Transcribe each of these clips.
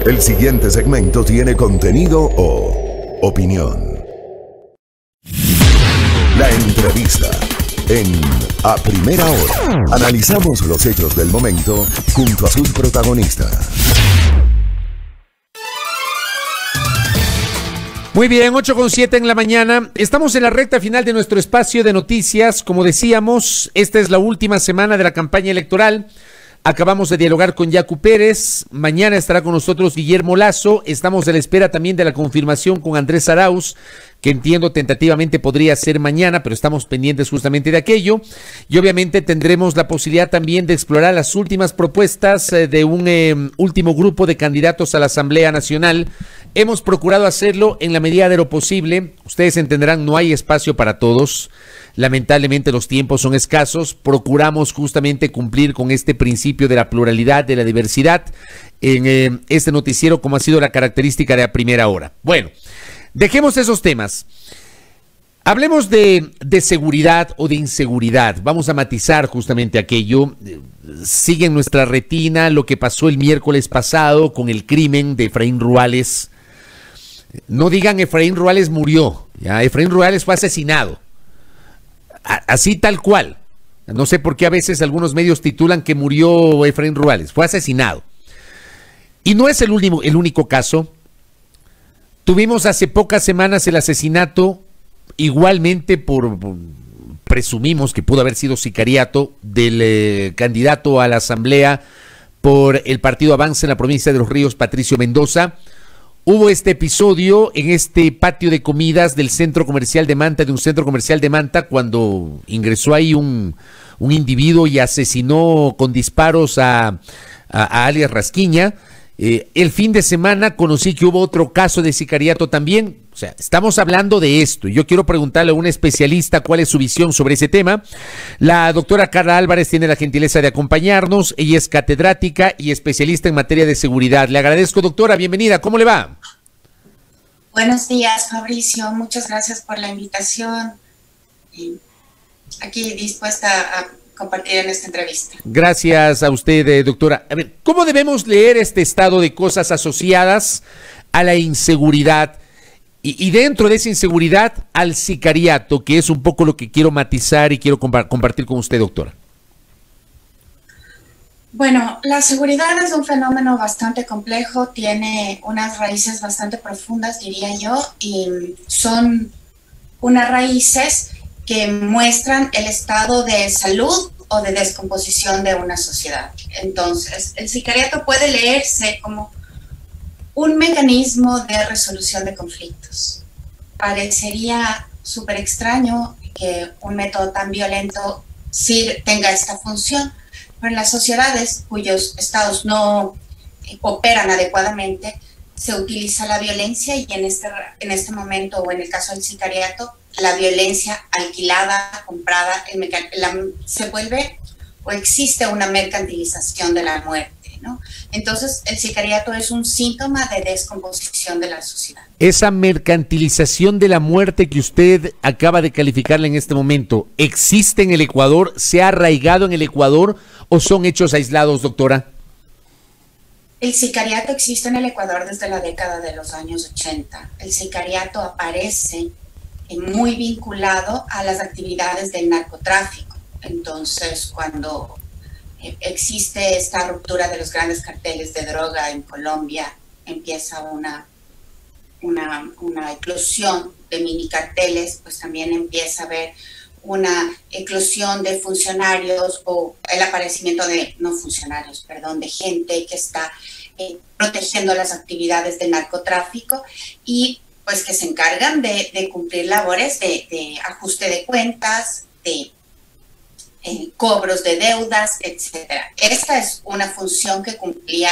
El siguiente segmento tiene contenido o opinión. La entrevista en A Primera Hora. Analizamos los hechos del momento junto a sus protagonistas. Muy bien, 8:07 en la mañana. Estamos en la recta final de nuestro espacio de noticias. Como decíamos, esta es la última semana de la campaña electoral. Acabamos de dialogar con Yacu Pérez. Mañana estará con nosotros Guillermo Lasso. Estamos a la espera también de la confirmación con Andrés Arauz, que entiendo tentativamente podría ser mañana, pero estamos pendientes justamente de aquello. Y obviamente tendremos la posibilidad también de explorar las últimas propuestas de un último grupo de candidatos a la Asamblea Nacional. Hemos procurado hacerlo en la medida de lo posible. Ustedes entenderán, no hay espacio para todos. Lamentablemente los tiempos son escasos. Procuramos justamente cumplir con este principio de la pluralidad, de la diversidad en este noticiero, como ha sido la característica de A Primera Hora. Bueno, dejemos esos temas. Hablemos de seguridad o de inseguridad. Vamos a matizar justamente aquello. Sigue en nuestra retina lo que pasó el miércoles pasado con el crimen de Efraín Ruales. No digan Efraín Ruales murió, ya Efraín Ruales fue asesinado. Así tal cual. No sé por qué a veces algunos medios titulan que murió Efraín Ruales. Fue asesinado. Y no es el único caso. Tuvimos hace pocas semanas el asesinato, igualmente presumimos que pudo haber sido sicariato, del candidato a la Asamblea por el Partido Avance en la provincia de Los Ríos, Patricio Mendoza. Hubo este episodio en este patio de comidas del centro comercial de Manta, cuando ingresó ahí un individuo y asesinó con disparos a alias Rasquiña. El fin de semana conocí que hubo otro caso de sicariato también. O sea, estamos hablando de esto. Yo quiero preguntarle a un especialista cuál es su visión sobre ese tema. La doctora Carla Álvarez tiene la gentileza de acompañarnos. Ella es catedrática y especialista en materia de seguridad. Le agradezco, doctora. Bienvenida. ¿Cómo le va? Buenos días, Fabricio. Muchas gracias por la invitación. Aquí dispuesta a compartir en esta entrevista. Gracias a usted, doctora. A ver, ¿cómo debemos leer este estado de cosas asociadas a la inseguridad y dentro de esa inseguridad al sicariato, que es un poco lo que quiero matizar y quiero compartir con usted, doctora? Bueno, la seguridad es un fenómeno bastante complejo, tiene unas raíces bastante profundas, diría yo, y son unas raíces que muestran el estado de salud o de descomposición de una sociedad. Entonces, el sicariato puede leerse como un mecanismo de resolución de conflictos. Parecería súper extraño que un método tan violento sí tenga esta función, pero en las sociedades cuyos estados no operan adecuadamente, se utiliza la violencia y en este momento, o en el caso del sicariato, la violencia alquilada, comprada, se vuelve o existe una mercantilización de la muerte, ¿no? Entonces, el sicariato es un síntoma de descomposición de la sociedad. Esa mercantilización de la muerte que usted acaba de calificarla en este momento, ¿existe en el Ecuador? ¿Se ha arraigado en el Ecuador o son hechos aislados, doctora? El sicariato existe en el Ecuador desde la década de los años 80. El sicariato aparece muy vinculado a las actividades del narcotráfico. Entonces, cuando existe esta ruptura de los grandes carteles de droga en Colombia, empieza una eclosión de mini carteles, pues también empieza a haber una eclosión de funcionarios o el aparecimiento de, no funcionarios, perdón, de gente que está protegiendo las actividades del narcotráfico y pues que se encargan de cumplir labores de ajuste de cuentas, de cobros de deudas, etcétera. Esta es una función que cumplía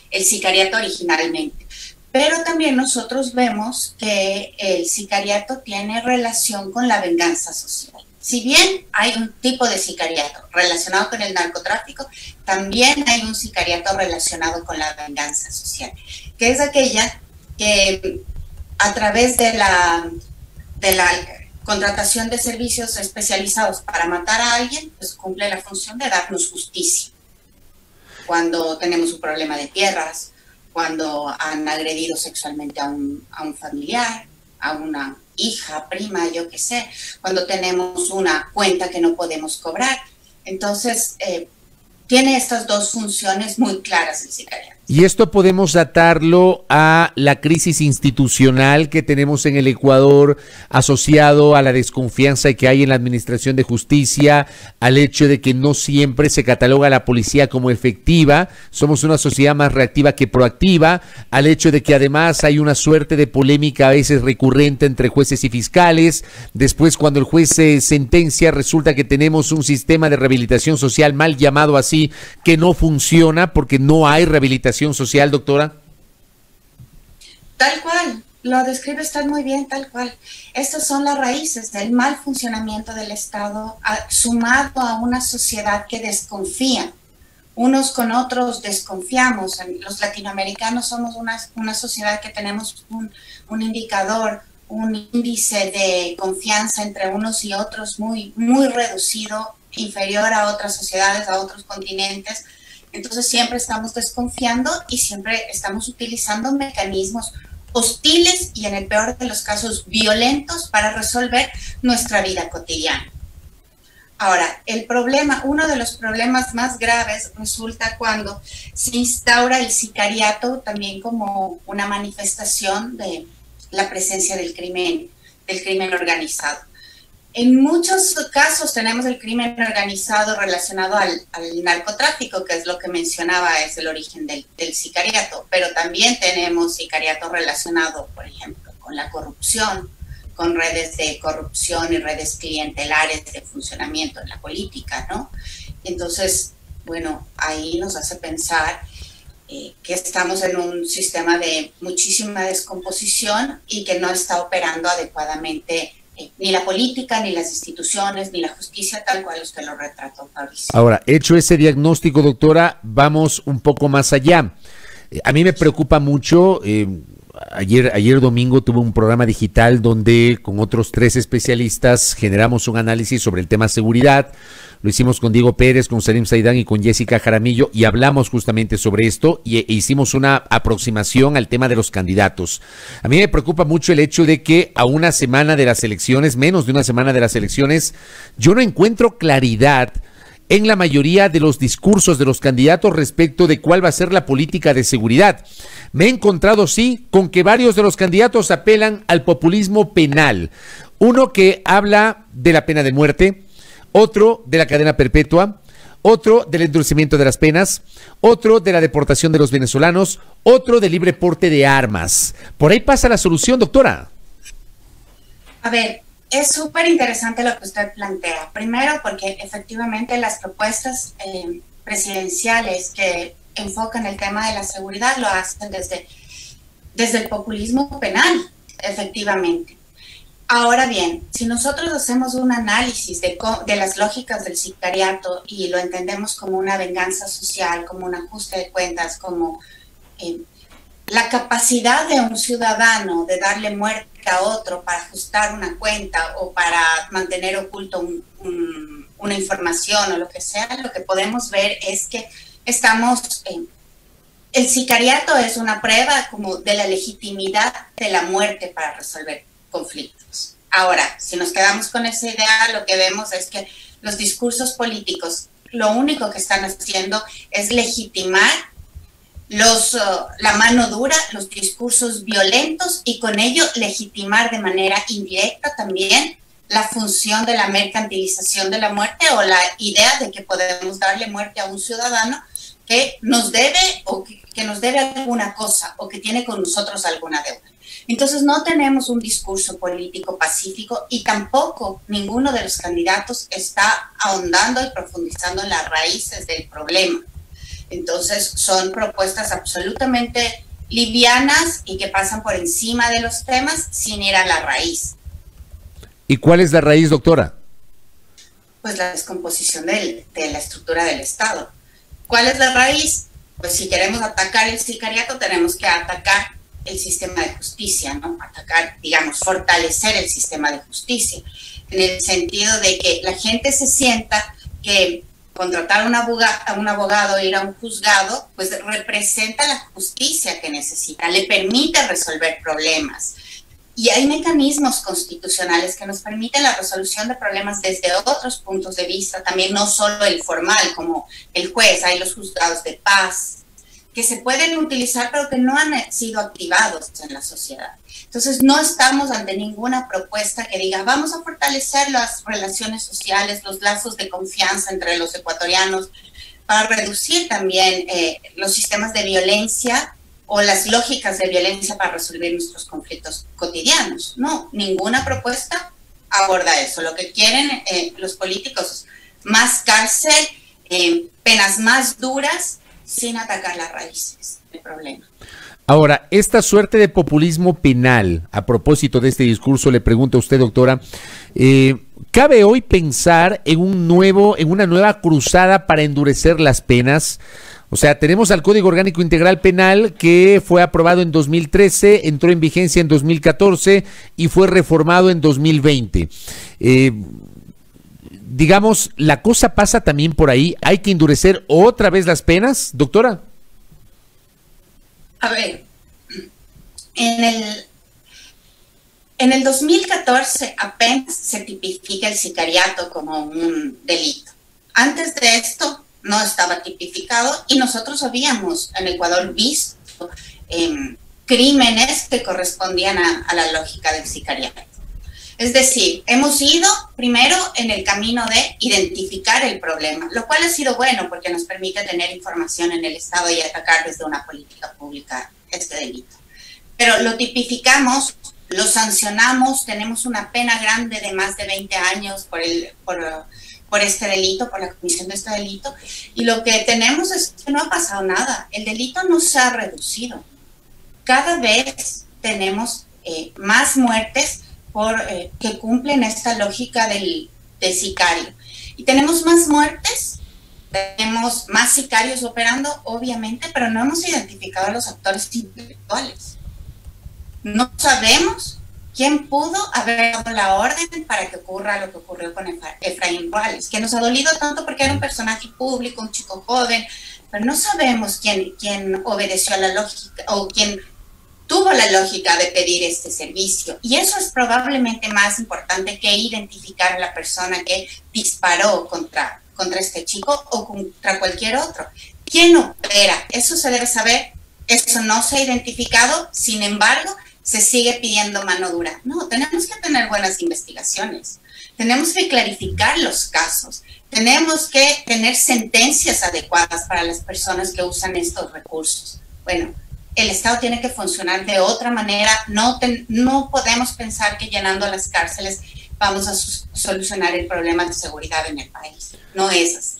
el sicariato originalmente. Pero también nosotros vemos que el sicariato tiene relación con la venganza social. Si bien hay un tipo de sicariato relacionado con el narcotráfico, también hay un sicariato relacionado con la venganza social, que es aquella que a través de la contratación de servicios especializados para matar a alguien, pues cumple la función de darnos justicia. Cuando tenemos un problema de tierras, cuando han agredido sexualmente a un familiar, a una hija, prima, yo qué sé, cuando tenemos una cuenta que no podemos cobrar. Entonces, tiene estas dos funciones muy claras el sicariato. Y esto podemos atarlo a la crisis institucional que tenemos en el Ecuador, asociado a la desconfianza que hay en la administración de justicia, al hecho de que no siempre se cataloga a la policía como efectiva, somos una sociedad más reactiva que proactiva, al hecho de que además hay una suerte de polémica a veces recurrente entre jueces y fiscales. Después, cuando el juez sentencia, resulta que tenemos un sistema de rehabilitación social mal llamado así, que no funciona porque no hay rehabilitación social, doctora. Tal cual, lo describe usted muy bien, tal cual. Estas son las raíces del mal funcionamiento del Estado, sumado a una sociedad que desconfía. Unos con otros desconfiamos. Los latinoamericanos somos una sociedad que tenemos un indicador, un índice de confianza entre unos y otros muy, muy reducido, inferior a otras sociedades, a otros continentes. Entonces siempre estamos desconfiando y siempre estamos utilizando mecanismos hostiles y en el peor de los casos violentos para resolver nuestra vida cotidiana. Ahora, el problema, uno de los problemas más graves resulta cuando se instaura el sicariato también como una manifestación de la presencia del crimen organizado. En muchos casos tenemos el crimen organizado relacionado al narcotráfico, que es lo que mencionaba, es el origen del sicariato, pero también tenemos sicariato relacionado, por ejemplo, con la corrupción, con redes de corrupción y redes clientelares de funcionamiento en la política, ¿no? Entonces, bueno, ahí nos hace pensar que estamos en un sistema de muchísima descomposición y que no está operando adecuadamente ni la política, ni las instituciones, ni la justicia, tal cual usted lo retrató, Fabricio. Ahora, hecho ese diagnóstico, doctora, vamos un poco más allá. A mí me preocupa mucho, ayer domingo tuve un programa digital donde con otros 3 especialistas generamos un análisis sobre el tema seguridad. Lo hicimos con Diego Pérez, con Salim Saidán y con Jessica Jaramillo y hablamos justamente sobre esto e hicimos una aproximación al tema de los candidatos. A mí me preocupa mucho el hecho de que a una semana de las elecciones, menos de una semana de las elecciones, yo no encuentro claridad en la mayoría de los discursos de los candidatos respecto de cuál va a ser la política de seguridad. Me he encontrado, sí, con que varios de los candidatos apelan al populismo penal. Uno que habla de la pena de muerte, otro de la cadena perpetua, otro del endurecimiento de las penas, otro de la deportación de los venezolanos, otro de libre porte de armas. Por ahí pasa la solución, doctora. A ver, es súper interesante lo que usted plantea. Primero, porque efectivamente las propuestas presidenciales que enfocan el tema de la seguridad lo hacen desde el populismo penal, efectivamente. Ahora bien, si nosotros hacemos un análisis de las lógicas del sicariato y lo entendemos como una venganza social, como un ajuste de cuentas, como la capacidad de un ciudadano de darle muerte a otro para ajustar una cuenta o para mantener oculto una información o lo que sea, lo que podemos ver es que el sicariato es una prueba como de la legitimidad de la muerte para resolver conflictos. Ahora, si nos quedamos con esa idea, lo que vemos es que los discursos políticos lo único que están haciendo es legitimar la mano dura, los discursos violentos y con ello legitimar de manera indirecta también la función de la mercantilización de la muerte o la idea de que podemos darle muerte a un ciudadano que nos debe o que nos debe alguna cosa o que tiene con nosotros alguna deuda. Entonces no tenemos un discurso político pacífico y tampoco ninguno de los candidatos está ahondando y profundizando en las raíces del problema. Entonces son propuestas absolutamente livianas y que pasan por encima de los temas sin ir a la raíz. ¿Y cuál es la raíz, doctora? Pues la descomposición de la estructura del Estado. ¿Cuál es la raíz? Pues si queremos atacar el sicariato tenemos que atacar el sistema de justicia, ¿no? Atacar, digamos, fortalecer el sistema de justicia, en el sentido de que la gente se sienta que contratar a un abogado, ir a un juzgado, pues representa la justicia que necesita, le permite resolver problemas. Y hay mecanismos constitucionales que nos permiten la resolución de problemas desde otros puntos de vista, también no solo el formal, como el juez, hay los juzgados de paz, que se pueden utilizar pero que no han sido activados en la sociedad. Entonces no estamos ante ninguna propuesta que diga vamos a fortalecer las relaciones sociales, los lazos de confianza entre los ecuatorianos para reducir también los sistemas de violencia o las lógicas de violencia para resolver nuestros conflictos cotidianos. No, ninguna propuesta aborda eso. Lo que quieren los políticos, más cárcel, penas más duras, sin atacar las raíces del problema. Ahora, esta suerte de populismo penal, a propósito de este discurso, le pregunto a usted, doctora, ¿cabe hoy pensar en una nueva cruzada para endurecer las penas? O sea, tenemos al Código Orgánico Integral Penal que fue aprobado en 2013, entró en vigencia en 2014 y fue reformado en 2020. Digamos, ¿la cosa pasa también por ahí? ¿Hay que endurecer otra vez las penas, doctora? A ver, en el 2014 apenas se tipifica el sicariato como un delito. Antes de esto no estaba tipificado y nosotros habíamos en Ecuador visto crímenes que correspondían a la lógica del sicariato. Es decir, hemos ido primero en el camino de identificar el problema, lo cual ha sido bueno porque nos permite tener información en el Estado y atacar desde una política pública este delito. Pero lo tipificamos, lo sancionamos, tenemos una pena grande de más de 20 años por este delito, por la comisión de este delito, y lo que tenemos es que no ha pasado nada, el delito no se ha reducido. Cada vez tenemos más muertes que cumplen esta lógica del sicario. Y tenemos más muertes, tenemos más sicarios operando, obviamente, pero no hemos identificado a los actores intelectuales. No sabemos quién pudo haber dado la orden para que ocurra lo que ocurrió con Efraín Ruales, que nos ha dolido tanto porque era un personaje público, un chico joven, pero no sabemos quién obedeció a la lógica o quién tuvo la lógica de pedir este servicio. Y eso es probablemente más importante que identificar a la persona que disparó contra este chico o contra cualquier otro. ¿Quién opera? Eso se debe saber. Eso no se ha identificado. Sin embargo, se sigue pidiendo mano dura. No, tenemos que tener buenas investigaciones. Tenemos que clarificar los casos. Tenemos que tener sentencias adecuadas para las personas que usan estos recursos. Bueno, el Estado tiene que funcionar de otra manera. No podemos pensar que llenando las cárceles vamos a solucionar el problema de seguridad en el país. No es así.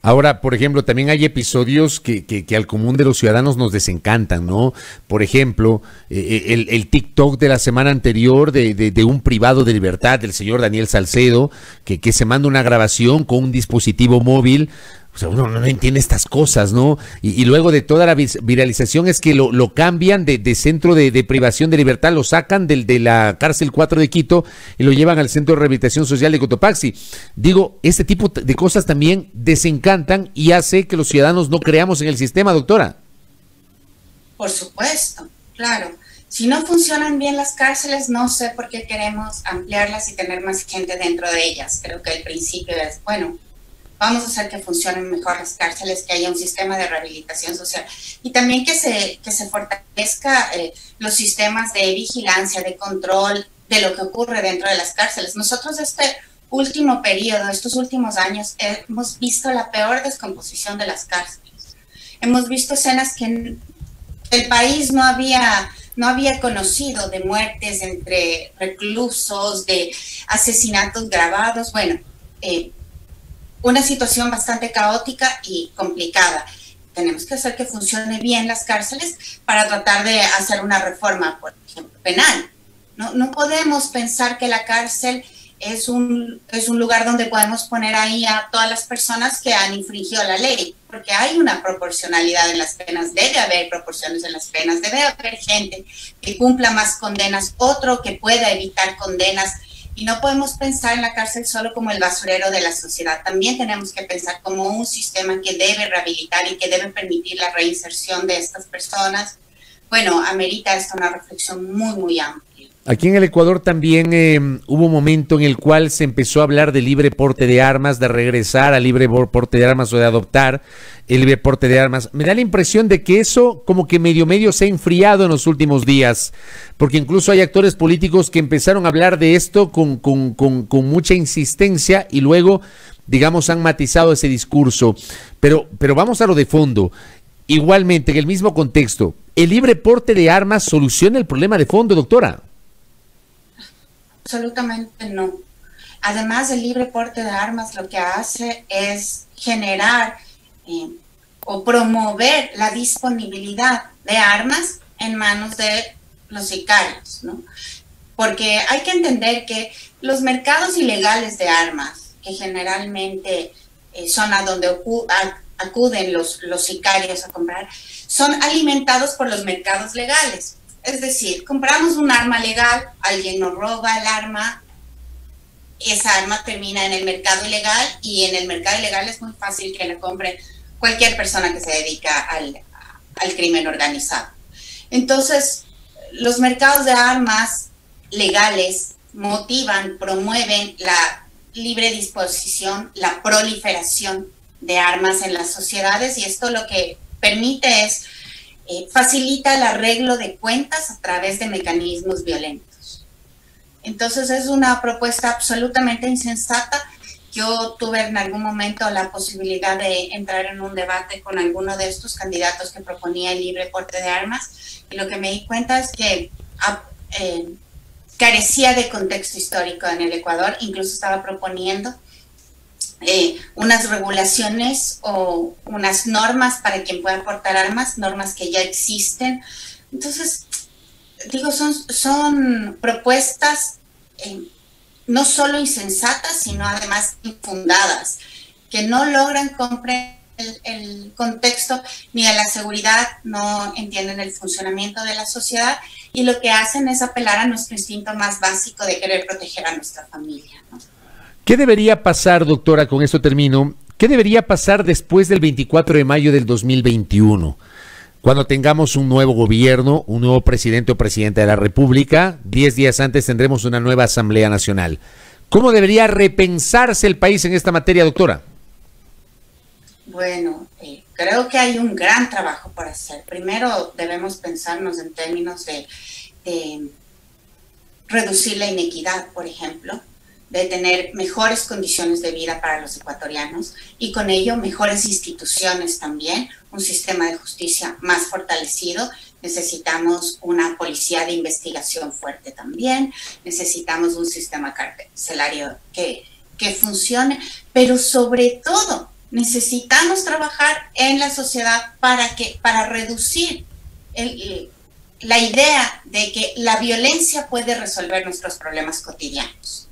Ahora, por ejemplo, también hay episodios que al común de los ciudadanos nos desencantan, ¿no? Por ejemplo, el TikTok de la semana anterior de un privado de libertad, del señor Daniel Salcedo, que se manda una grabación con un dispositivo móvil. O sea, uno no entiende estas cosas, ¿no? Y luego de toda la viralización es que lo cambian de centro de privación de libertad, lo sacan de la cárcel 4 de Quito y lo llevan al centro de rehabilitación social de Cotopaxi. Digo, este tipo de cosas también desencantan y hace que los ciudadanos no creamos en el sistema, doctora. Por supuesto, claro. Si no funcionan bien las cárceles, no sé por qué queremos ampliarlas y tener más gente dentro de ellas. Creo que el principio es, bueno, vamos a hacer que funcionen mejor las cárceles, que haya un sistema de rehabilitación social y también que se fortalezca los sistemas de vigilancia, de control de lo que ocurre dentro de las cárceles. Nosotros este último periodo, estos últimos años, hemos visto la peor descomposición de las cárceles. Hemos visto escenas que el país no había conocido, de muertes entre reclusos, de asesinatos grabados. Bueno, una situación bastante caótica y complicada. Tenemos que hacer que funcione bien las cárceles para tratar de hacer una reforma, por ejemplo, penal. No podemos pensar que la cárcel es un lugar donde podemos poner ahí a todas las personas que han infringido la ley, porque hay una proporcionalidad en las penas, debe haber proporciones en las penas, debe haber gente que cumpla más condenas, otro que pueda evitar condenas. Y no podemos pensar en la cárcel solo como el basurero de la sociedad. También tenemos que pensar como un sistema que debe rehabilitar y que debe permitir la reinserción de estas personas. Bueno, amerita esto una reflexión muy, muy amplia. Aquí en el Ecuador también hubo un momento en el cual se empezó a hablar de libre porte de armas, de regresar al libre porte de armas o de adoptar el libre porte de armas. Me da la impresión de que eso como que medio se ha enfriado en los últimos días, porque incluso hay actores políticos que empezaron a hablar de esto con mucha insistencia y luego, digamos, han matizado ese discurso. Pero vamos a lo de fondo. Igualmente, en el mismo contexto, ¿el libre porte de armas soluciona el problema de fondo, doctora? Absolutamente no. Además, el libre porte de armas lo que hace es generar o promover la disponibilidad de armas en manos de los sicarios, ¿no? Porque hay que entender que los mercados ilegales de armas, que generalmente son a donde acuden los sicarios a comprar, son alimentados por los mercados legales. Es decir, compramos un arma legal, alguien nos roba el arma, esa arma termina en el mercado ilegal y en el mercado ilegal es muy fácil que la compre cualquier persona que se dedica al crimen organizado. Entonces, los mercados de armas legales motivan, promueven la libre disposición, la proliferación de armas en las sociedades y esto lo que permite es facilita el arreglo de cuentas a través de mecanismos violentos. Entonces es una propuesta absolutamente insensata. Yo tuve en algún momento la posibilidad de entrar en un debate con alguno de estos candidatos que proponía el libre porte de armas y lo que me di cuenta es que carecía de contexto histórico en el Ecuador. Incluso estaba proponiendo unas regulaciones o unas normas para quien pueda portar armas, normas que ya existen. Entonces, digo, son propuestas no solo insensatas, sino además infundadas, que no logran comprender el contexto ni de la seguridad, no entienden el funcionamiento de la sociedad y lo que hacen es apelar a nuestro instinto más básico de querer proteger a nuestra familia, ¿no? ¿Qué debería pasar, doctora, con esto termino? ¿Qué debería pasar después del 24 de mayo del 2021? Cuando tengamos un nuevo gobierno, un nuevo presidente o presidenta de la República, 10 días antes tendremos una nueva Asamblea Nacional. ¿Cómo debería repensarse el país en esta materia, doctora? Bueno, creo que hay un gran trabajo por hacer. Primero debemos pensarnos en términos de reducir la inequidad, por ejemplo, de tener mejores condiciones de vida para los ecuatorianos y con ello mejores instituciones también, un sistema de justicia más fortalecido. Necesitamos una policía de investigación fuerte también, necesitamos un sistema carcelario que funcione, pero sobre todo necesitamos trabajar en la sociedad para reducir la idea de que la violencia puede resolver nuestros problemas cotidianos.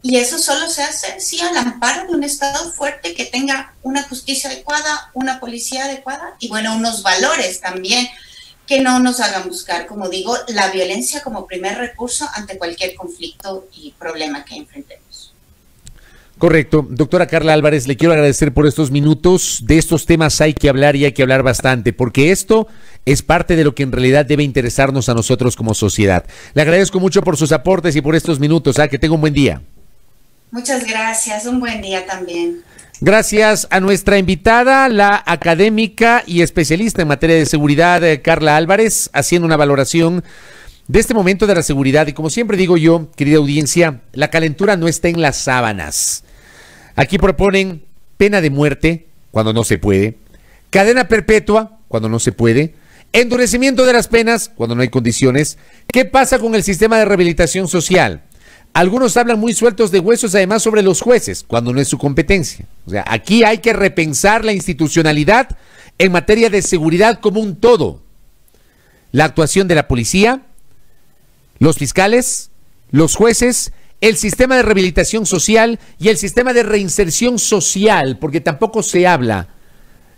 Y eso solo se hace, sí, al amparo de un Estado fuerte que tenga una justicia adecuada, una policía adecuada y, bueno, unos valores también que no nos hagan buscar, como digo, la violencia como primer recurso ante cualquier conflicto y problema que enfrentemos. Correcto. Doctora Carla Álvarez, le quiero agradecer por estos minutos. De estos temas hay que hablar y hay que hablar bastante, porque esto es parte de lo que en realidad debe interesarnos a nosotros como sociedad. Le agradezco mucho por sus aportes y por estos minutos. Que tenga un buen día. Muchas gracias, un buen día también. Gracias a nuestra invitada, la académica y especialista en materia de seguridad, Carla Álvarez, haciendo una valoración de este momento de la seguridad. Y como siempre digo yo, querida audiencia, la calentura no está en las sábanas. Aquí proponen pena de muerte cuando no se puede, cadena perpetua cuando no se puede, endurecimiento de las penas cuando no hay condiciones. ¿Qué pasa con el sistema de rehabilitación social? Algunos hablan muy sueltos de huesos, además, sobre los jueces, cuando no es su competencia. O sea, aquí hay que repensar la institucionalidad en materia de seguridad como un todo. La actuación de la policía, los fiscales, los jueces, el sistema de rehabilitación social y el sistema de reinserción social, porque tampoco se habla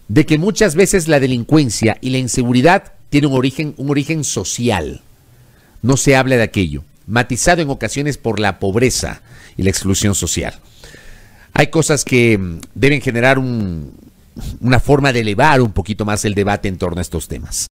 de que muchas veces la delincuencia y la inseguridad tienen un origen social. No se habla de aquello. matizado en ocasiones por la pobreza y la exclusión social. Hay cosas que deben generar una forma de elevar un poquito más el debate en torno a estos temas.